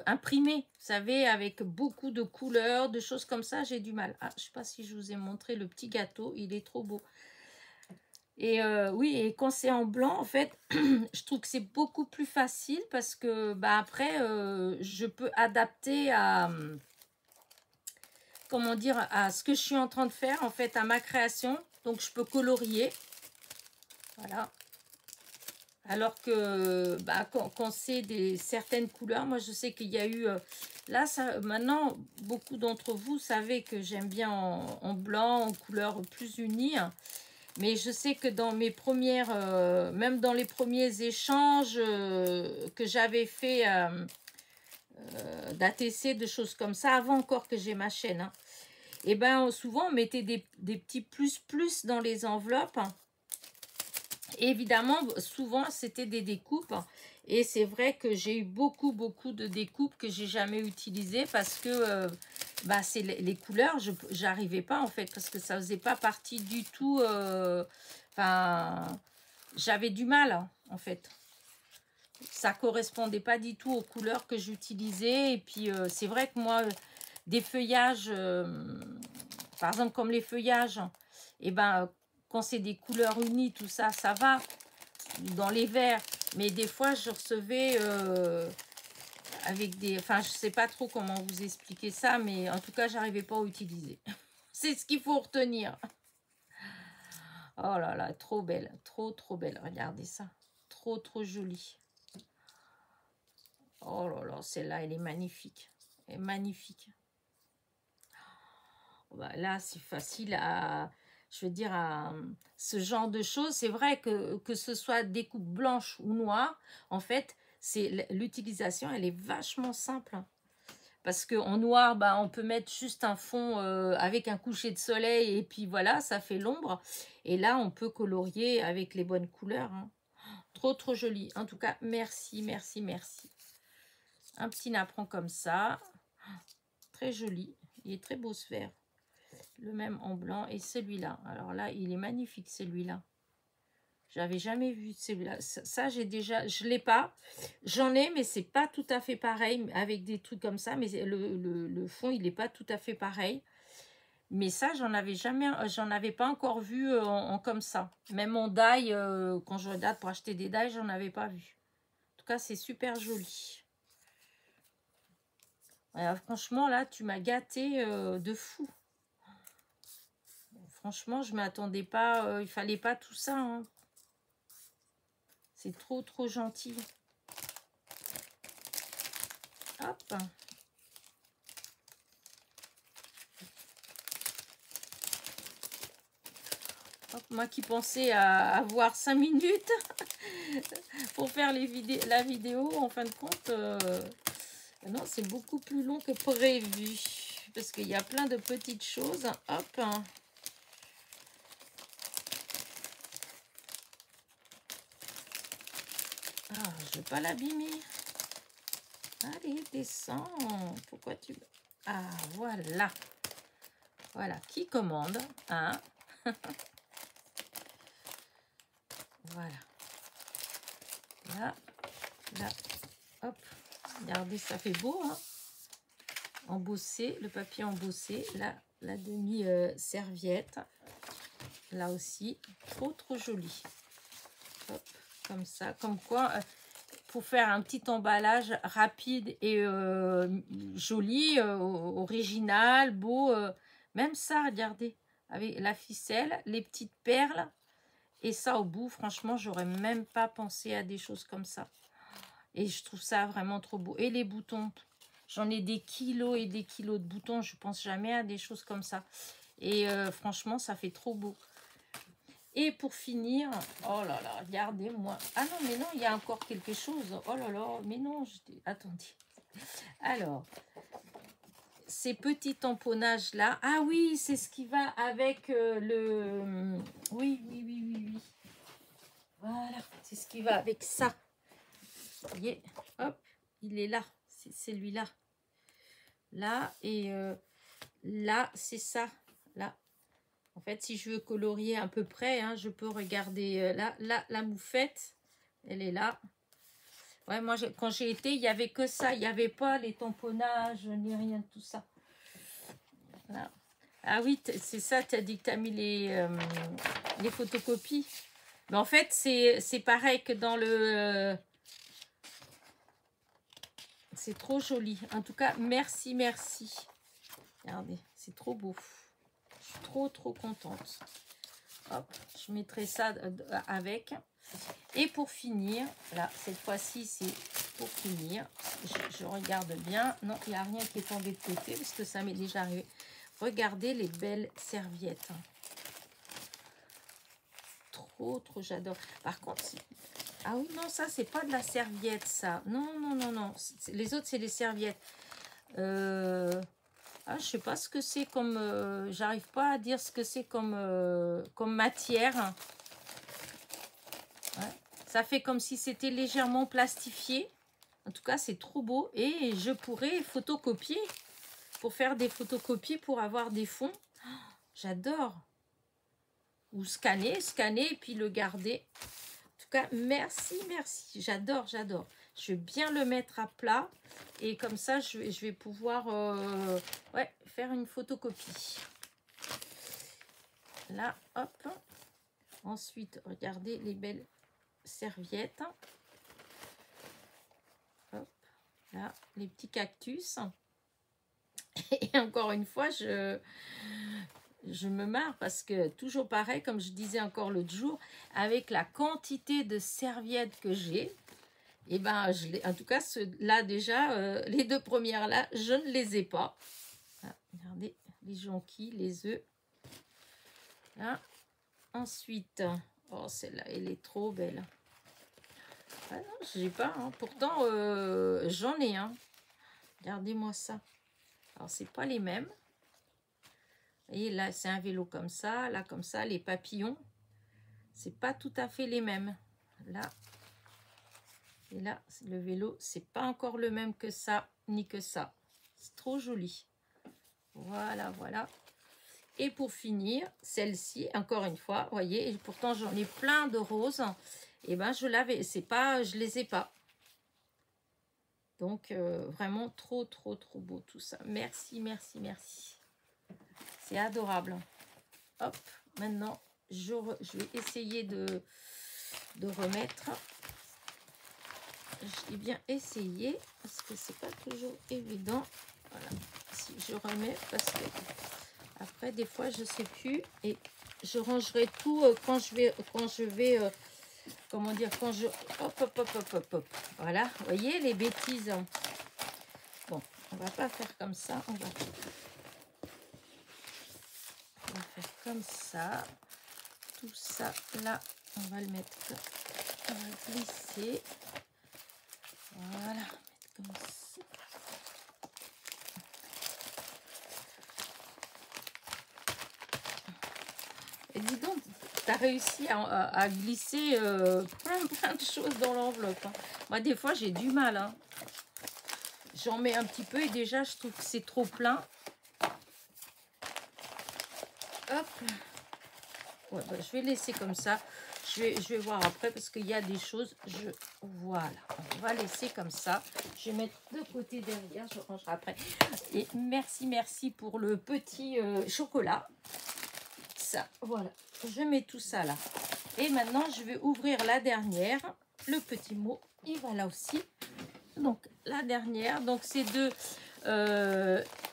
imprimés, vous savez, avec beaucoup de couleurs, de choses comme ça, j'ai du mal. Ah, je sais pas si je vous ai montré le petit gâteau, il est trop beau. Et oui, et quand c'est en blanc, en fait, je trouve que c'est beaucoup plus facile parce que bah, après, je peux adapter à... comment dire, à ce que je suis en train de faire, en fait, à ma création. Donc, je peux colorier. Voilà. Alors que bah, quand c'est certaines couleurs, moi, je sais qu'il y a eu... là, ça, maintenant, beaucoup d'entre vous savez que j'aime bien en blanc, en couleurs plus unies. Mais je sais que dans mes premières... même dans les premiers échanges que j'avais fait d'ATC, de choses comme ça, avant encore que j'ai ma chaîne, hein, et ben souvent on mettait des petits plus dans les enveloppes. Et évidemment, souvent c'était des découpes. Et c'est vrai que j'ai eu beaucoup de découpes que j'ai jamais utilisées parce que bah, c'est les couleurs, j'arrivais pas en fait parce que ça faisait pas partie du tout. Enfin, j'avais du mal en fait. Ça correspondait pas du tout aux couleurs que j'utilisais. Et puis c'est vrai que moi, des feuillages, par exemple comme les feuillages, et ben quand c'est des couleurs unies, tout ça, ça va. Dans les verts. Mais des fois, je recevais avec des... Enfin, je sais pas trop comment vous expliquer ça, mais en tout cas, j'arrivais pas à utiliser. C'est ce qu'il faut retenir. Oh là là, trop belle. Trop, trop belle. Regardez ça. Trop, trop jolie. Oh là là, celle-là, elle est magnifique. Elle est magnifique. Bah, là, c'est facile à... Je veux dire, ce genre de choses, c'est vrai que ce soit des coupes blanches ou noires, en fait, l'utilisation, elle est vachement simple. Parce qu'en noir, bah, on peut mettre juste un fond avec un coucher de soleil et puis voilà, ça fait l'ombre. Et là, on peut colorier avec les bonnes couleurs. Hein. Trop, trop joli. En tout cas, merci, merci, merci. Un petit napperon comme ça. Très joli. Il est très beau ce vert. Le même en blanc et celui-là. Alors là, il est magnifique celui-là. J'avais jamais vu celui-là. Ça, j'ai déjà, je l'ai pas. J'en ai, mais c'est pas tout à fait pareil avec des trucs comme ça. Mais le fond, il n'est pas tout à fait pareil. Mais ça, j'en avais pas encore vu en comme ça. Même en die, quand je regarde pour acheter des dies, j'en avais pas vu. En tout cas, c'est super joli. Alors, franchement, là, tu m'as gâté de fou. Franchement, je ne m'attendais pas, il fallait pas tout ça. Hein. C'est trop, trop gentil. Hop. Hop. Moi qui pensais à avoir 5 minutes pour faire la vidéo, en fin de compte, non, c'est beaucoup plus long que prévu. Parce qu'il y a plein de petites choses. Hop. Ah, je ne veux pas l'abîmer. Allez, descends. Pourquoi tu... Ah, voilà. Voilà, qui commande, hein? Voilà. Là, là, hop. Regardez, ça fait beau, hein? Embossé, le papier embossé. Là, la demi-serviette. Là aussi, trop, trop joli. Hop, comme ça, comme quoi... pour faire un petit emballage rapide et joli, original, beau. Même ça, regardez, avec la ficelle, les petites perles. Et ça au bout, franchement, j'aurais même pas pensé à des choses comme ça. Et je trouve ça vraiment trop beau. Et les boutons, j'en ai des kilos et des kilos de boutons. Je pense jamais à des choses comme ça. Et franchement, ça fait trop beau. Et pour finir, oh là là, regardez-moi. Ah non, mais non, il y a encore quelque chose. Oh là là, mais non, attendez. Alors, ces petits tamponnages-là. Ah oui, c'est ce qui va avec le... Oui, oui, oui, oui, oui. Voilà, c'est ce qui va avec ça. Vous voyez, hop, il est là. C'est celui-là. Là, et là, c'est ça. Là. En fait, si je veux colorier à peu près, hein, je peux regarder là, la moufette, elle est là. Ouais, moi, quand j'ai été, il n'y avait que ça. Il n'y avait pas les tamponnages, ni rien de tout ça. Voilà. Ah oui, c'est ça, tu as dit que tu as mis les photocopies. Mais en fait, c'est pareil que dans le... c'est trop joli. En tout cas, merci, merci. Regardez, c'est trop beau. Je suis trop, trop contente. Hop, je mettrai ça avec. Et pour finir, là, cette fois-ci, c'est pour finir. Je regarde bien. Non, il n'y a rien qui est tombé de côté parce que ça m'est déjà arrivé. Regardez les belles serviettes. Trop, trop, j'adore. Par contre, ah oui, non, ça, c'est pas de la serviette, ça. Non, non, non, non. Les autres, c'est les serviettes. Ah, je sais pas ce que c'est comme... j'arrive pas à dire ce que c'est comme matière. Ouais. Ça fait comme si c'était légèrement plastifié. En tout cas, c'est trop beau. Et je pourrais photocopier pour faire des photocopies pour avoir des fonds. Oh, j'adore. Ou scanner et puis le garder. En tout cas, merci, merci. J'adore, j'adore. Je vais bien le mettre à plat. Et comme ça, je vais pouvoir ouais, faire une photocopie. Là, hop. Ensuite, regardez les belles serviettes. Hop, là, les petits cactus. Et encore une fois, je me marre parce que toujours pareil, comme je disais encore l'autre jour, avec la quantité de serviettes que j'ai, et ben, en tout cas, là déjà, les deux premières là, je ne les ai pas. Là, regardez, les jonquilles, les œufs. Là. Ensuite, oh celle-là, elle est trop belle. Ah non, je n'ai pas, hein. Pourtant, j'en ai un. Regardez-moi ça. Alors, c'est pas les mêmes. Vous voyez, là, c'est un vélo comme ça. Là, comme ça, les papillons. C'est pas tout à fait les mêmes. Là. Et là, le vélo, c'est pas encore le même que ça, ni que ça. C'est trop joli. Voilà, voilà. Et pour finir, celle-ci, encore une fois, vous voyez, et pourtant, j'en ai plein de roses. Et ben, je l'avais, c'est pas, je les ai pas. Donc, vraiment trop, trop, trop beau tout ça. Merci, merci, merci. C'est adorable. Hop, maintenant, je vais essayer de remettre. J'ai bien essayé, parce que c'est pas toujours évident. Voilà, si je remets, parce que après, des fois, je sais plus. Et je rangerai tout quand je vais, comment dire, quand je... Hop, hop, hop, hop, hop, hop. Voilà, vous voyez les bêtises. Bon, on va pas faire comme ça. On va faire comme ça. Tout ça, là, on va le mettre. On va glisser. Voilà, mettre comme ça. Et dis donc, tu as réussi à glisser plein de choses dans l'enveloppe. Hein. Moi, des fois, j'ai du mal. Hein. J'en mets un petit peu et déjà, je trouve que c'est trop plein. Hop. Ouais, bah, je vais laisser comme ça. Je vais voir après parce qu'il y a des choses. Voilà. On va laisser comme ça. Je vais mettre de côté derrière. Je rangerai après. Et merci, merci pour le petit chocolat. Ça, voilà. Je mets tout ça là. Et maintenant, je vais ouvrir la dernière. Le petit mot, il va là aussi. Donc, la dernière. Donc, c'est de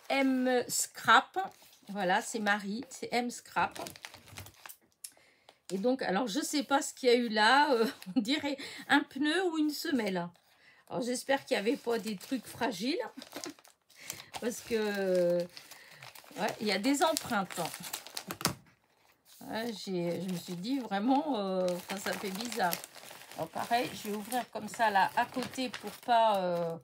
M Scrap. Voilà, c'est Marie. C'est M Scrap. Et donc, alors, je ne sais pas ce qu'il y a eu là. On dirait un pneu ou une semelle. Alors, j'espère qu'il n'y avait pas des trucs fragiles. Parce que, ouais, il y a des empreintes. Ouais, je me suis dit vraiment, ça fait bizarre. Alors, pareil, je vais ouvrir comme ça là à côté pour pas...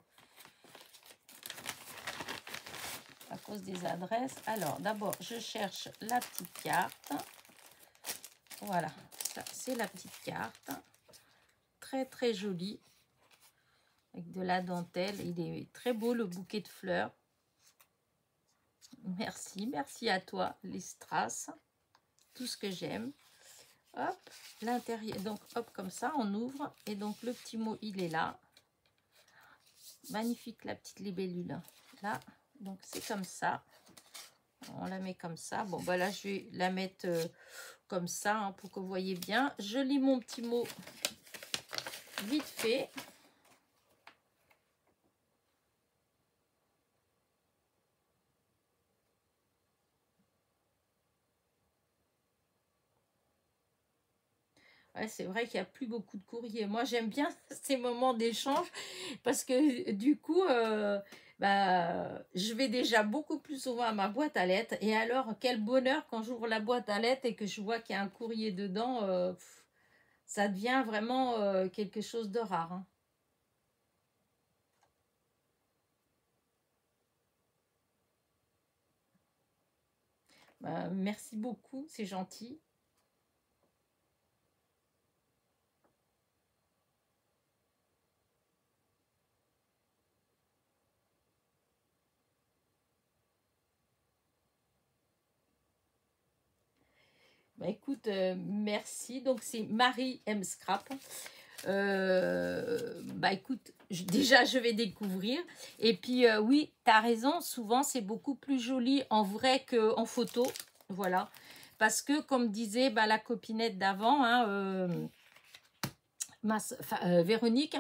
à cause des adresses. Alors, d'abord, je cherche la petite carte. Voilà, ça c'est la petite carte. Très très jolie. Avec de la dentelle. Il est très beau le bouquet de fleurs. Merci, merci à toi les strass. Tout ce que j'aime. Hop, l'intérieur. Donc hop, comme ça, on ouvre. Et donc le petit mot, il est là. Magnifique la petite libellule. Là, donc c'est comme ça. On la met comme ça. Bon, bah là, je vais la mettre comme ça hein, pour que vous voyez bien. Je lis mon petit mot vite fait. Ouais, c'est vrai qu'il n'y a plus beaucoup de courriers. Moi, j'aime bien ces moments d'échange parce que du coup, bah, je vais déjà beaucoup plus souvent à ma boîte à lettres. Et alors, quel bonheur quand j'ouvre la boîte à lettres et que je vois qu'il y a un courrier dedans. Ça devient vraiment quelque chose de rare. Hein. Bah, merci beaucoup, c'est gentil. Bah, écoute, merci. Donc, c'est Marie M. Scrap. Bah, écoute, déjà, je vais découvrir. Et puis, oui, tu as raison. Souvent, c'est beaucoup plus joli en vrai qu'en photo. Voilà. parce que, comme disait bah, la copinette d'avant, hein, Véronique,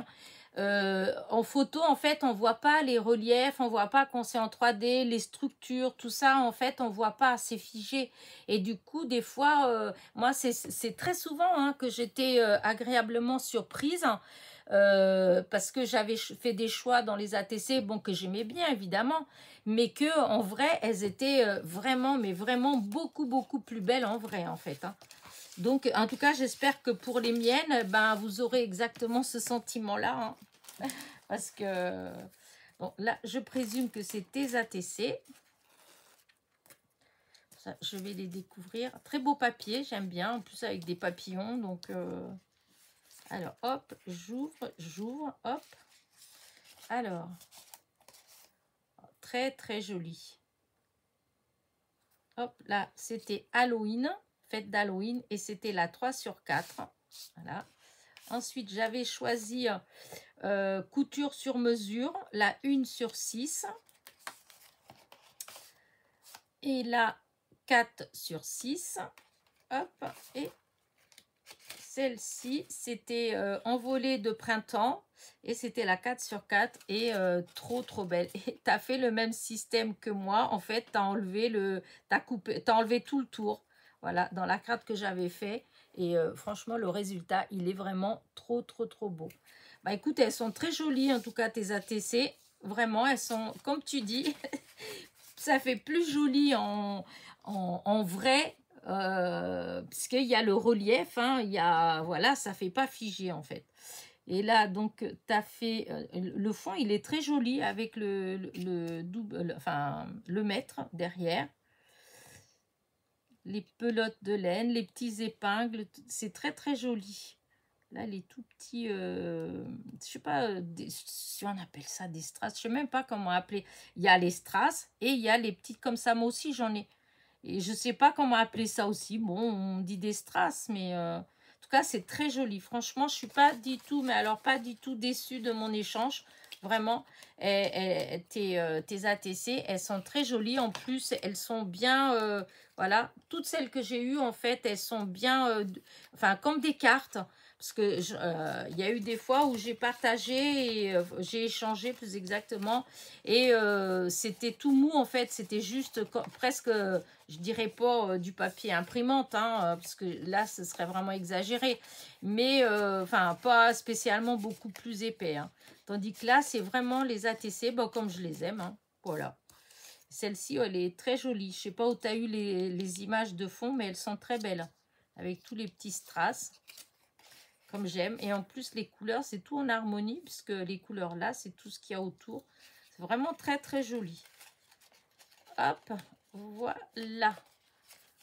en photo, en fait, on voit pas les reliefs, on voit pas quand c'est en 3D, les structures, tout ça, en fait, on voit pas, c'est figé. Et du coup, des fois, moi, c'est très souvent hein, que j'étais agréablement surprise, parce que j'avais fait des choix dans les ATC, bon, que j'aimais bien, évidemment, mais que en vrai, elles étaient vraiment, mais vraiment beaucoup plus belles en vrai, en fait, hein. Donc, en tout cas, j'espère que pour les miennes, ben, vous aurez exactement ce sentiment-là, hein. Parce que, bon, là, je présume que c'est tes ATC. Ça, je vais les découvrir. Très beau papier, j'aime bien. En plus, avec des papillons. Donc, alors, hop, j'ouvre, hop. Alors, très joli. Hop, là, c'était Halloween, fête d'Halloween. Et c'était la 3/4. Voilà. Ensuite, j'avais choisi couture sur mesure, la 1/6. Et la 4/6. Hop. Et celle-ci, c'était envolée de printemps. Et c'était la 4/4. Et trop belle. Et tu as fait le même système que moi. En fait, tu as enlevé t'as enlevé tout le tour. Voilà, dans la carte que j'avais fait. Et franchement, le résultat, il est vraiment trop beau. Bah écoute, elles sont très jolies, en tout cas, tes ATC. Vraiment, elles sont, comme tu dis, ça fait plus joli en vrai, puisqu'il y a le relief, hein, il y a, voilà, ça fait pas figé, en fait. Et là, donc, tu as fait, le fond, il est très joli avec le double, enfin, le mètre derrière. Les pelotes de laine, les petits épingles, c'est très joli. Là, les tout petits, je sais pas si on appelle ça des strass, je sais même pas comment appeler. Il y a les strass et il y a les petites comme ça, moi aussi j'en ai. Et je sais pas comment appeler ça aussi. Bon, on dit des strass, mais en tout cas, c'est très joli. Franchement, je suis pas du tout, mais alors pas du tout déçue de mon échange. Vraiment, tes ATC, elles sont très jolies. En plus, elles sont bien, voilà, toutes celles que j'ai eues, en fait, elles sont bien, enfin, comme des cartes. Parce que il y a eu des fois où j'ai partagé et j'ai échangé plus exactement. Et c'était tout mou, en fait. C'était juste presque, je dirais pas du papier imprimante, hein, parce que là, ce serait vraiment exagéré. Mais, enfin, pas spécialement beaucoup plus épais, hein. Tandis que là, c'est vraiment les ATC, bon, comme je les aime, hein. Voilà. Celle-ci, elle est très jolie. Je sais pas où tu as eu les images de fond, mais elles sont très belles. Avec tous les petits strass, comme j'aime. Et en plus, les couleurs, c'est tout en harmonie, puisque les couleurs là, c'est tout ce qu'il y a autour. C'est vraiment très joli. Hop, voilà.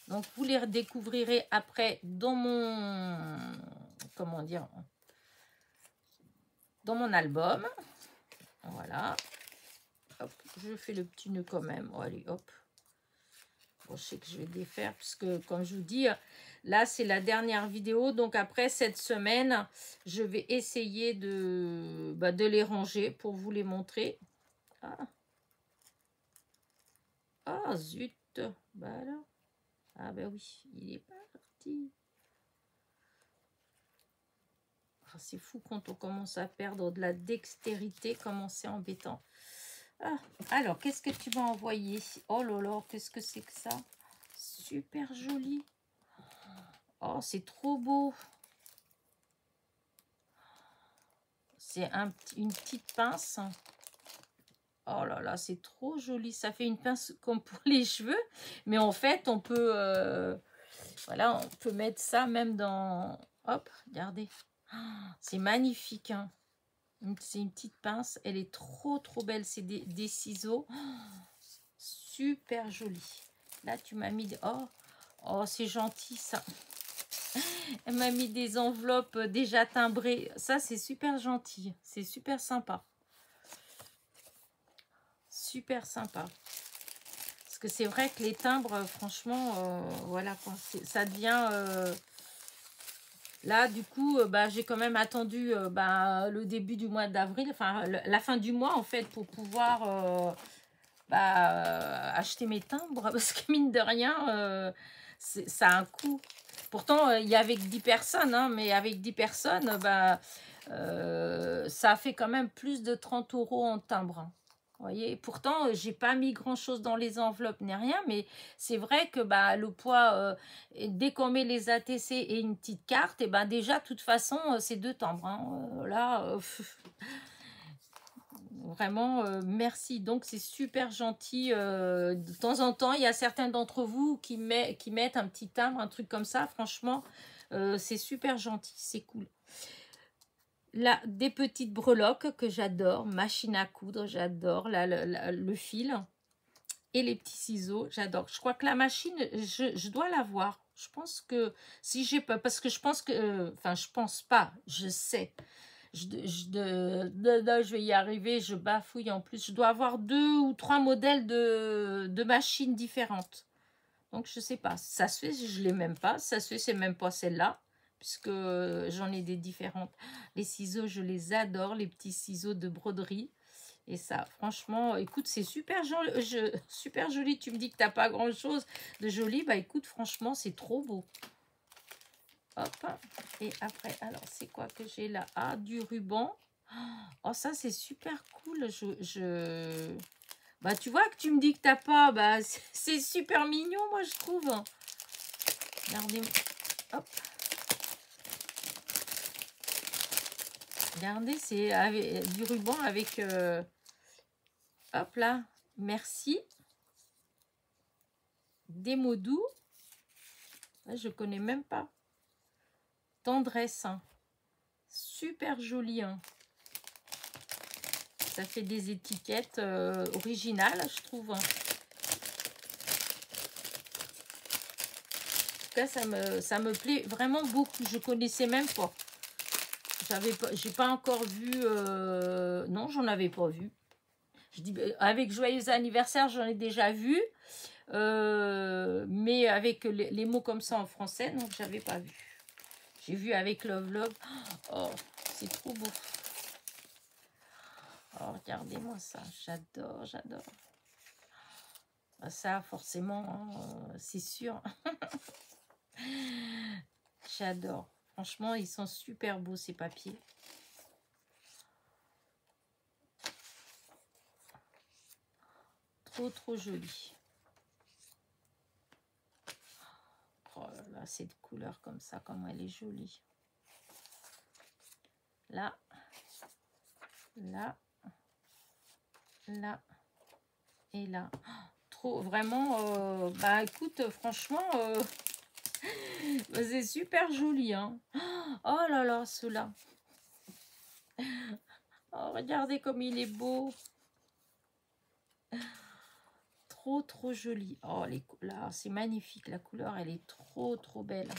Donc, vous les redécouvrirez après dans mon... Comment dire? Dans mon album. Voilà. Hop, je fais le petit nœud quand même. Oh, allez, hop. Bon, je sais que je vais défaire, puisque, comme je vous dis, là, c'est la dernière vidéo. Donc, après cette semaine, je vais essayer de les ranger pour vous les montrer. Ah, zut. Bah alors. Ah, bah oui, il est parti. Ah, c'est fou quand on commence à perdre de la dextérité, comment c'est embêtant. Ah, alors, qu'est-ce que tu m'as envoyé? Oh là là, qu'est-ce que c'est que ça? Super joli. Oh, c'est trop beau. C'est une petite pince. Oh là là, c'est trop joli. Ça fait une pince comme pour les cheveux. Mais en fait, on peut... voilà, on peut mettre ça même dans... Hop, regardez. C'est magnifique, hein. C'est une petite pince. Elle est trop belle. C'est des ciseaux. Super joli. Là, tu m'as mis... Oh, c'est gentil, ça. Elle m'a mis des enveloppes déjà timbrées. Ça, c'est super gentil. C'est super sympa. Super sympa. Parce que c'est vrai que les timbres, franchement, voilà quoi. Ça devient... Là, du coup, j'ai quand même attendu le début du mois d'avril, enfin la fin du mois en fait, pour pouvoir acheter mes timbres, parce que mine de rien, ça a un coût. Pourtant, il y a avec 10 personnes, hein, mais avec 10 personnes, ça fait quand même plus de 30 € en timbre. Hein. Vous voyez, pourtant, j'ai pas mis grand-chose dans les enveloppes ni rien, mais c'est vrai que le poids, dès qu'on met les ATC et une petite carte, et déjà, de toute façon, c'est 2 timbres. Hein. Là, vraiment, merci. Donc, c'est super gentil. De temps en temps, il y a certains d'entre vous qui mettent un petit timbre, un truc comme ça. Franchement, c'est super gentil, c'est cool. Là, des petites breloques que j'adore, machine à coudre, j'adore, le fil et les petits ciseaux, j'adore. Je crois que la machine, je dois l'avoir. Je pense que si j'ai pas, parce que je pense que, enfin, je pense pas, je sais. Je vais y arriver, je bafouille en plus. Je dois avoir 2 ou 3 modèles de machines différentes. Donc, je sais pas. Ça se fait, je l'ai même pas. Ça se fait, c'est même pas celle-là. Puisque j'en ai des différentes. Les ciseaux, je les adore. Les petits ciseaux de broderie. Et ça, franchement, écoute, c'est super joli. Super joli. Tu me dis que t'as pas grand-chose de joli. Bah, écoute, franchement, c'est trop beau. Hop. Et après, alors, c'est quoi que j'ai là? Ah, du ruban. Oh, ça, c'est super cool. Bah, tu vois que tu me dis que t'as pas. Bah, c'est super mignon, moi, je trouve. Regardez. Hop. Regardez, c'est du ruban avec... hop là. Merci. Des mots doux. Je connais même pas. Tendresse. Hein. Super joli. Hein. Ça fait des étiquettes originales, je trouve. En tout cas, ça me plaît vraiment beaucoup. Je connaissais même pas. J'ai pas encore vu. Non, j'en avais pas vu. Je dis avec joyeux anniversaire, j'en ai déjà vu. Mais avec les mots comme ça en français, donc j'avais pas vu. J'ai vu avec Love Love. Oh, c'est trop beau. Oh, regardez-moi ça. J'adore, j'adore. Ça, forcément, hein, c'est sûr. J'adore. Franchement, ils sont super beaux, ces papiers. Trop, trop joli. Oh là là, cette couleur comme ça, comment elle est jolie. Là. Là. Là. Et là. Trop, vraiment, bah écoute, franchement, c'est super joli, hein. Oh là là, ceux-là. Oh, regardez comme il est beau. Trop, trop joli. Oh, là, c'est magnifique. La couleur, elle est trop, trop belle.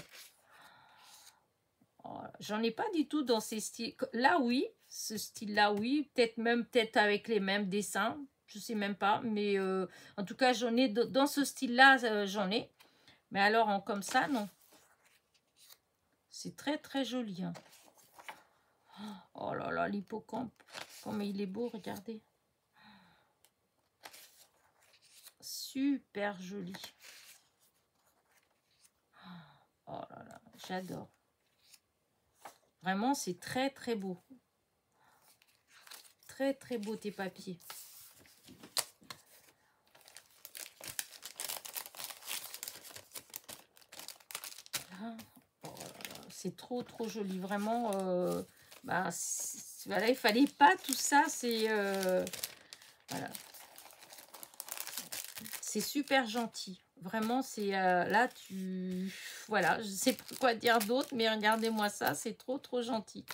Oh, j'en ai pas du tout dans ces styles. Là, oui. Ce style-là, oui. Peut-être avec les mêmes dessins. Je sais même pas. Mais en tout cas, j'en ai dans ce style-là, j'en ai. Mais alors, comme ça, non. C'est très, très joli. Hein. Oh là là, l'hippocampe. Comme il est beau, regardez. Super joli. Oh là là, j'adore. Vraiment, c'est très, très beau. Très, très beau tes papiers. Oh c'est trop, trop joli. Vraiment, voilà, il fallait pas tout ça. C'est voilà. C'est super gentil. Vraiment, c'est là, voilà, je sais pas quoi dire d'autre, mais regardez-moi ça, c'est trop, trop gentil.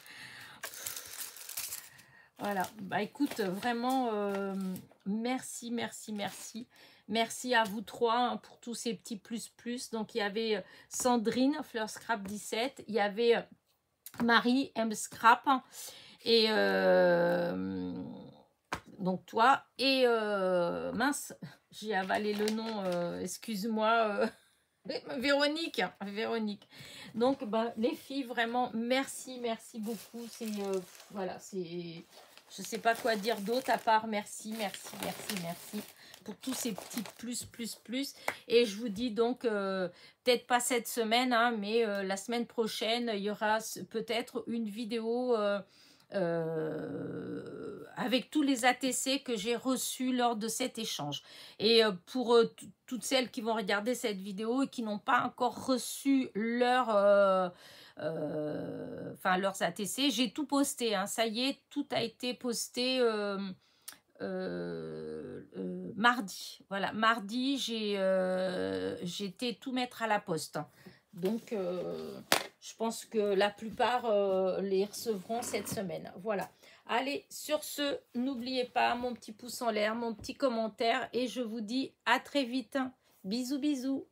Voilà, bah écoute, vraiment, merci, merci, merci. Merci à vous trois hein, pour tous ces petits plus. Donc, il y avait Sandrine, Fleur Scrap 17. Il y avait Marie, M Scrap. Et donc, toi. Et mince, j'ai avalé le nom, excuse-moi. Véronique. Donc, bah, les filles, vraiment, merci beaucoup. C'est, voilà, c'est... Je sais pas quoi dire d'autre à part merci. pour tous ces petits plus. Et je vous dis donc, peut-être pas cette semaine, hein, mais la semaine prochaine, il y aura peut-être une vidéo avec tous les ATC que j'ai reçus lors de cet échange. Et pour toutes celles qui vont regarder cette vidéo et qui n'ont pas encore reçu leurs ATC, j'ai tout posté, hein, ça y est, tout a été posté mardi. Voilà, mardi, j'ai été tout mettre à la poste. Donc, je pense que la plupart les recevront cette semaine. Voilà. Allez, sur ce, n'oubliez pas mon petit pouce en l'air, mon petit commentaire. Et je vous dis à très vite. Bisous, bisous.